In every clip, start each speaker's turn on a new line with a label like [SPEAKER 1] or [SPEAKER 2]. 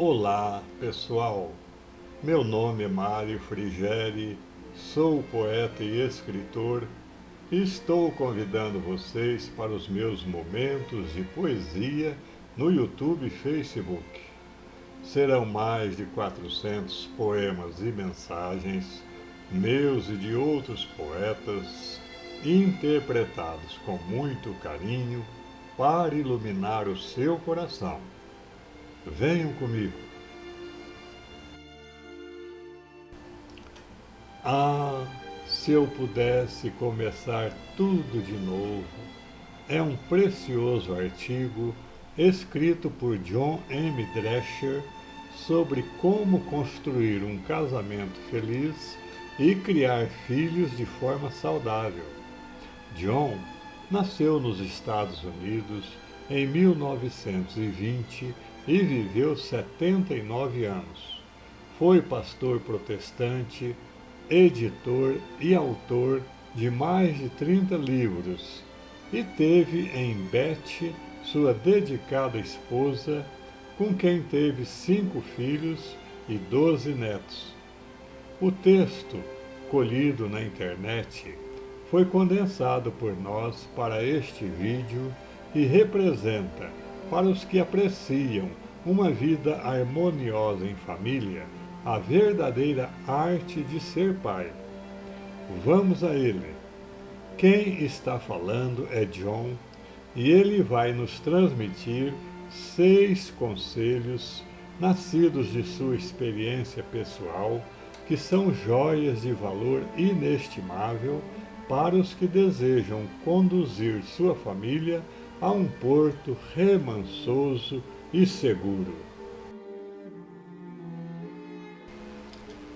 [SPEAKER 1] Olá, pessoal. Meu nome é Mário Frigeri, sou poeta e escritor e estou convidando vocês para os meus momentos de poesia no YouTube e Facebook. Serão mais de 400 poemas e mensagens, meus e de outros poetas, interpretados com muito carinho para iluminar o seu coração. Venham comigo. Ah, se eu pudesse começar tudo de novo. É um precioso artigo escrito por John M. Drescher sobre como construir um casamento feliz e criar filhos de forma saudável. John nasceu nos Estados Unidos em 1920 e viveu 79 anos. Foi pastor protestante, editor e autor de mais de 30 livros e teve em Beth sua dedicada esposa, com quem teve 5 filhos e 12 netos. O texto, colhido na internet, foi condensado por nós para este vídeo e representa, para os que apreciam uma vida harmoniosa em família, a verdadeira arte de ser pai. Vamos a ele. Quem está falando é John e ele vai nos transmitir 6 conselhos nascidos de sua experiência pessoal, que são joias de valor inestimável para os que desejam conduzir sua família a um porto remansoso e seguro.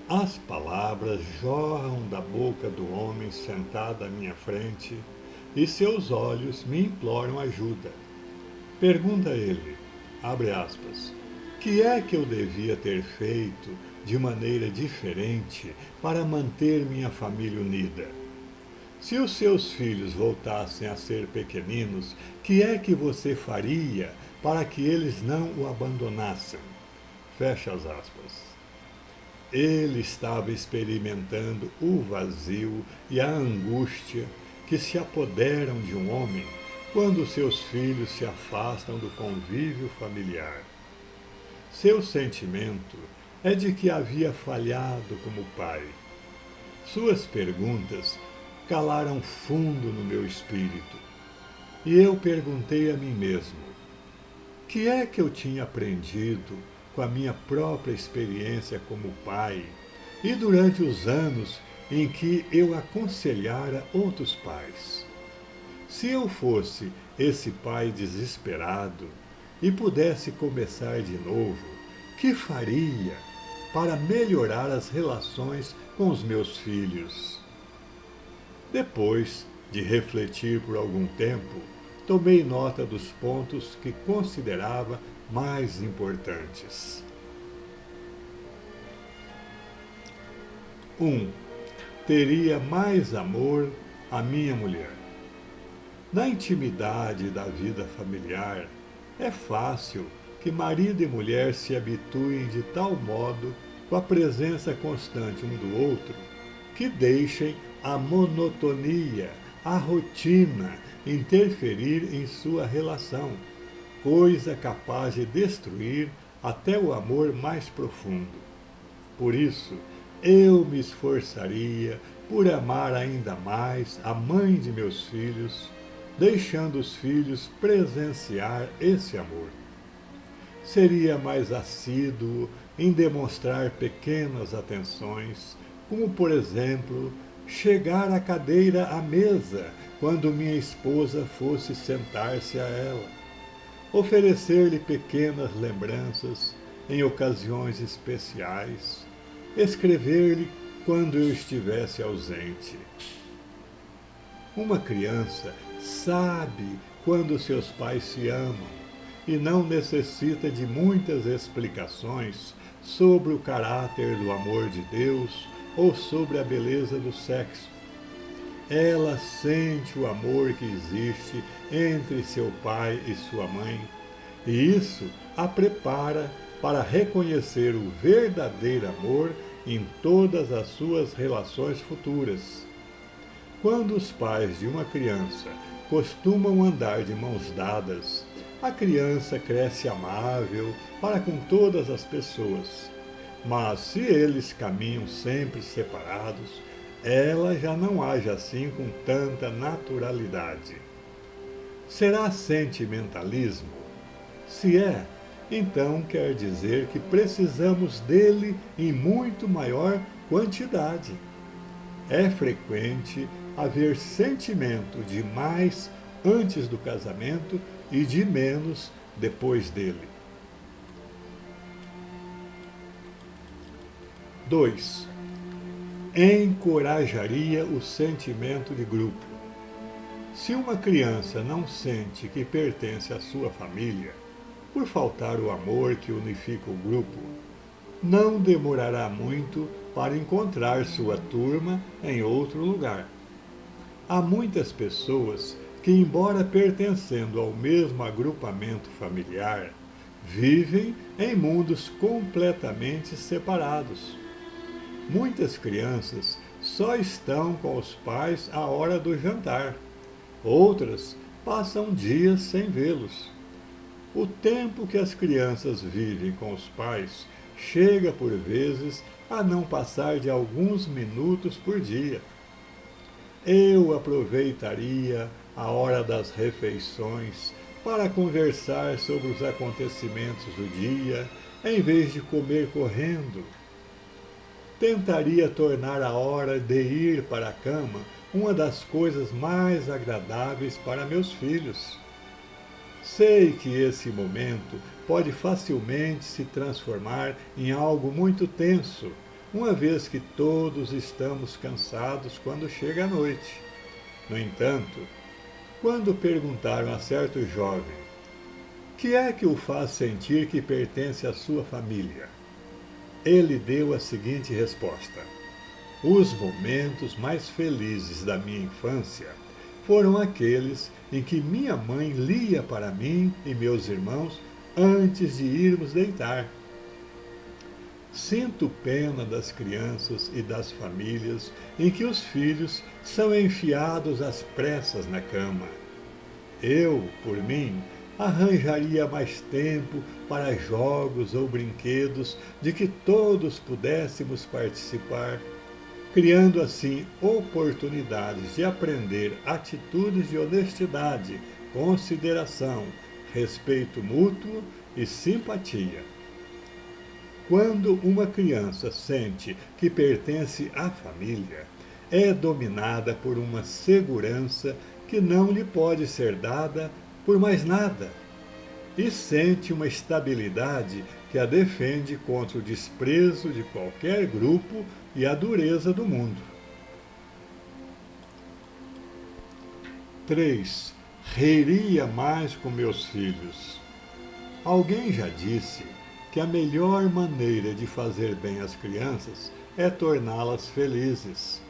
[SPEAKER 1] As palavras jorram da boca do homem sentado à minha frente e seus olhos me imploram ajuda. Pergunta ele, abre aspas, que é que eu devia ter feito de maneira diferente para manter minha família unida? Se os seus filhos voltassem a ser pequeninos, que é que você faria para que eles não o abandonassem? Fecha as aspas. Ele estava experimentando o vazio e a angústia que se apoderam de um homem quando seus filhos se afastam do convívio familiar. Seu sentimento é de que havia falhado como pai. Suas perguntas calaram fundo no meu espírito. E eu perguntei a mim mesmo: que é que eu tinha aprendido com a minha própria experiência como pai e durante os anos em que eu aconselhara outros pais? Se eu fosse esse pai desesperado e pudesse começar de novo, que faria para melhorar as relações com os meus filhos? Depois de refletir por algum tempo, tomei nota dos pontos que considerava mais importantes. 1. Teria mais amor à minha mulher. Na intimidade da vida familiar, é fácil que marido e mulher se habituem de tal modo com a presença constante um do outro, que deixem a monotonia, a rotina interferir em sua relação, coisa capaz de destruir até o amor mais profundo. Por isso, eu me esforçaria por amar ainda mais a mãe de meus filhos, deixando os filhos presenciar esse amor. Seria mais assíduo em demonstrar pequenas atenções, como, por exemplo, chegar a cadeira à mesa quando minha esposa fosse sentar-se a ela, oferecer-lhe pequenas lembranças em ocasiões especiais, escrever-lhe quando eu estivesse ausente. Uma criança sabe quando seus pais se amam e não necessita de muitas explicações sobre o caráter do amor de Deus ou sobre a beleza do sexo. Ela sente o amor que existe entre seu pai e sua mãe, e isso a prepara para reconhecer o verdadeiro amor em todas as suas relações futuras. Quando os pais de uma criança costumam andar de mãos dadas, a criança cresce amável para com todas as pessoas. Mas se eles caminham sempre separados, ela já não age assim com tanta naturalidade. Será sentimentalismo? Se é, então quer dizer que precisamos dele em muito maior quantidade. É frequente haver sentimento de mais antes do casamento e de menos depois dele. 2. Encorajaria o sentimento de grupo. Se uma criança não sente que pertence à sua família, por faltar o amor que unifica o grupo, não demorará muito para encontrar sua turma em outro lugar. Há muitas pessoas que, embora pertencendo ao mesmo agrupamento familiar, vivem em mundos completamente separados. Muitas crianças só estão com os pais à hora do jantar. Outras passam dias sem vê-los. O tempo que as crianças vivem com os pais chega por vezes a não passar de alguns minutos por dia. Eu aproveitaria a hora das refeições para conversar sobre os acontecimentos do dia, em vez de comer correndo. Tentaria tornar a hora de ir para a cama uma das coisas mais agradáveis para meus filhos. Sei que esse momento pode facilmente se transformar em algo muito tenso, uma vez que todos estamos cansados quando chega a noite. No entanto, quando perguntaram a certo jovem o que é que o faz sentir que pertence à sua família, ele deu a seguinte resposta: os momentos mais felizes da minha infância foram aqueles em que minha mãe lia para mim e meus irmãos antes de irmos deitar. Sinto pena das crianças e das famílias em que os filhos são enfiados às pressas na cama. Eu, por mim, arranjaria mais tempo para jogos ou brinquedos de que todos pudéssemos participar, criando assim oportunidades de aprender atitudes de honestidade, consideração, respeito mútuo e simpatia. Quando uma criança sente que pertence à família, é dominada por uma segurança que não lhe pode ser dada por mais nada, e sente uma estabilidade que a defende contra o desprezo de qualquer grupo e a dureza do mundo. 3. Reiria mais com meus filhos. Alguém já disse que a melhor maneira de fazer bem às crianças é torná-las felizes.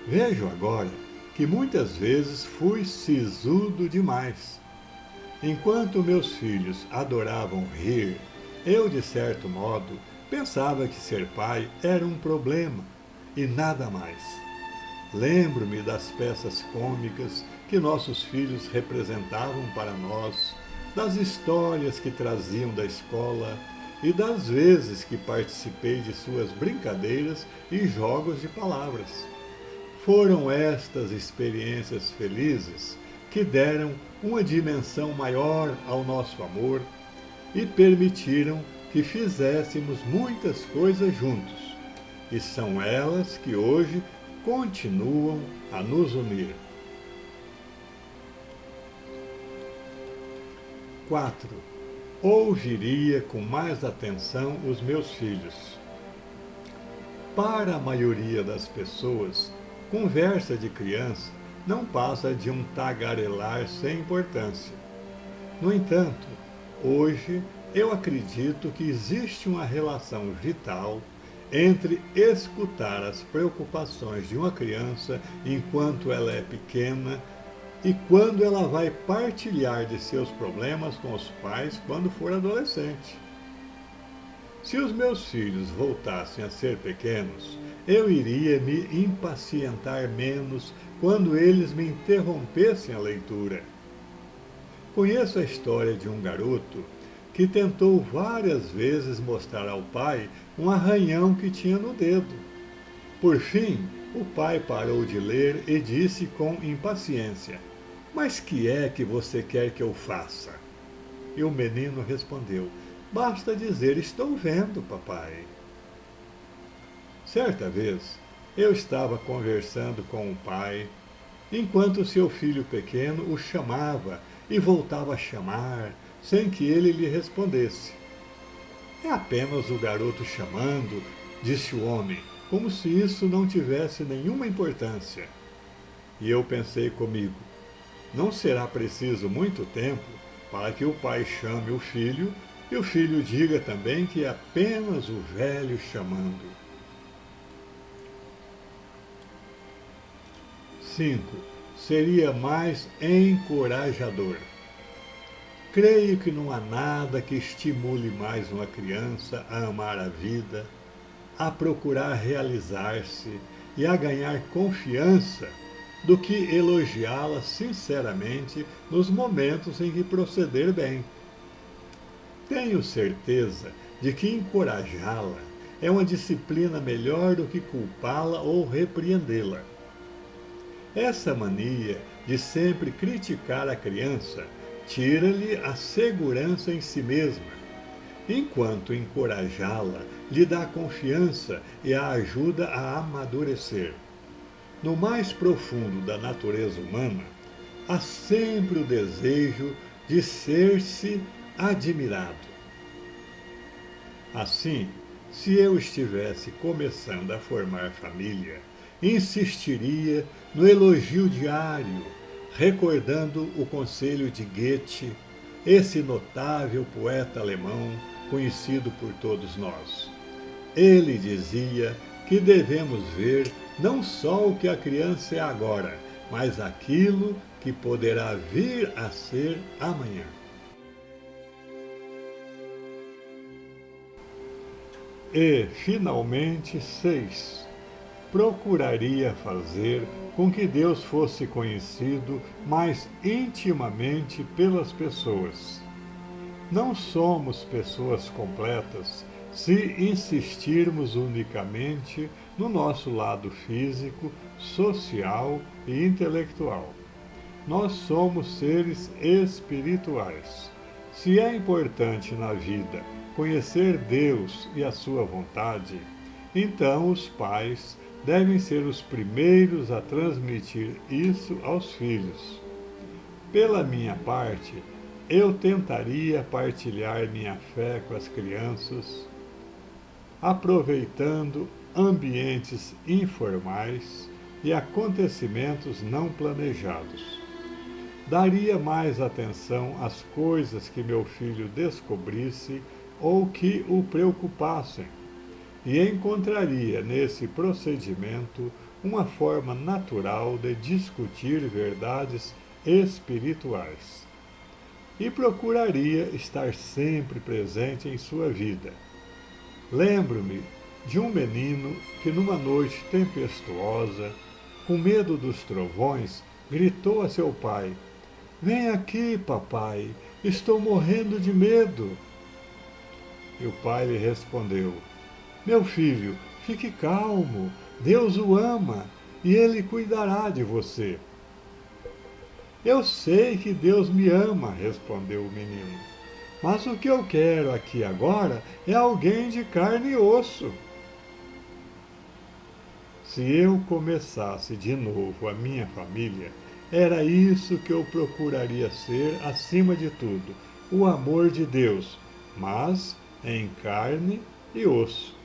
[SPEAKER 1] Vejo agora que muitas vezes fui sisudo demais. Enquanto meus filhos adoravam rir, eu, de certo modo, pensava que ser pai era um problema e nada mais. Lembro-me das peças cômicas que nossos filhos representavam para nós, das histórias que traziam da escola e das vezes que participei de suas brincadeiras e jogos de palavras. Foram estas experiências felizes que deram uma dimensão maior ao nosso amor e permitiram que fizéssemos muitas coisas juntos. E são elas que hoje continuam a nos unir. 4. Ouviria com mais atenção os meus filhos. Para a maioria das pessoas, conversa de criança não passa de um tagarelar sem importância. No entanto, hoje eu acredito que existe uma relação vital entre escutar as preocupações de uma criança enquanto ela é pequena e quando ela vai partilhar de seus problemas com os pais quando for adolescente. Se os meus filhos voltassem a ser pequenos, eu iria me impacientar menos quando eles me interrompessem a leitura. Conheço a história de um garoto que tentou várias vezes mostrar ao pai um arranhão que tinha no dedo. Por fim, o pai parou de ler e disse com impaciência: "Mas que é que você quer que eu faça?" E o menino respondeu: "Basta dizer estou vendo, papai." Certa vez, eu estava conversando com o pai, enquanto seu filho pequeno o chamava e voltava a chamar, sem que ele lhe respondesse. "É apenas o garoto chamando", disse o homem, como se isso não tivesse nenhuma importância. E eu pensei comigo: não será preciso muito tempo para que o pai chame o filho e o filho diga também que é apenas o velho chamando. 5. Seria mais encorajador. Creio que não há nada que estimule mais uma criança a amar a vida, a procurar realizar-se e a ganhar confiança do que elogiá-la sinceramente nos momentos em que proceder bem. Tenho certeza de que encorajá-la é uma disciplina melhor do que culpá-la ou repreendê-la. Essa mania de sempre criticar a criança tira-lhe a segurança em si mesma, enquanto encorajá-la lhe dá confiança e a ajuda a amadurecer. No mais profundo da natureza humana, há sempre o desejo de ser-se admirado. Assim, se eu estivesse começando a formar família, insistiria no elogio diário, recordando o conselho de Goethe, esse notável poeta alemão conhecido por todos nós. Ele dizia que devemos ver não só o que a criança é agora, mas aquilo que poderá vir a ser amanhã. E, finalmente, 6. Procuraria fazer com que Deus fosse conhecido mais intimamente pelas pessoas. Não somos pessoas completas se insistirmos unicamente no nosso lado físico, social e intelectual. Nós somos seres espirituais. Se é importante na vida conhecer Deus e a sua vontade, então os pais devem ser os primeiros a transmitir isso aos filhos. Pela minha parte, eu tentaria partilhar minha fé com as crianças, aproveitando ambientes informais e acontecimentos não planejados. Daria mais atenção às coisas que meu filho descobrisse ou que o preocupassem, e encontraria nesse procedimento uma forma natural de discutir verdades espirituais. E procuraria estar sempre presente em sua vida. Lembro-me de um menino que, numa noite tempestuosa, com medo dos trovões, gritou a seu pai: "Vem aqui, papai, estou morrendo de medo." E o pai lhe respondeu: "Meu filho, fique calmo, Deus o ama e Ele cuidará de você." "Eu sei que Deus me ama", respondeu o menino, "mas o que eu quero aqui agora é alguém de carne e osso." Se eu começasse de novo a minha família, era isso que eu procuraria ser acima de tudo: o amor de Deus, mas em carne e osso.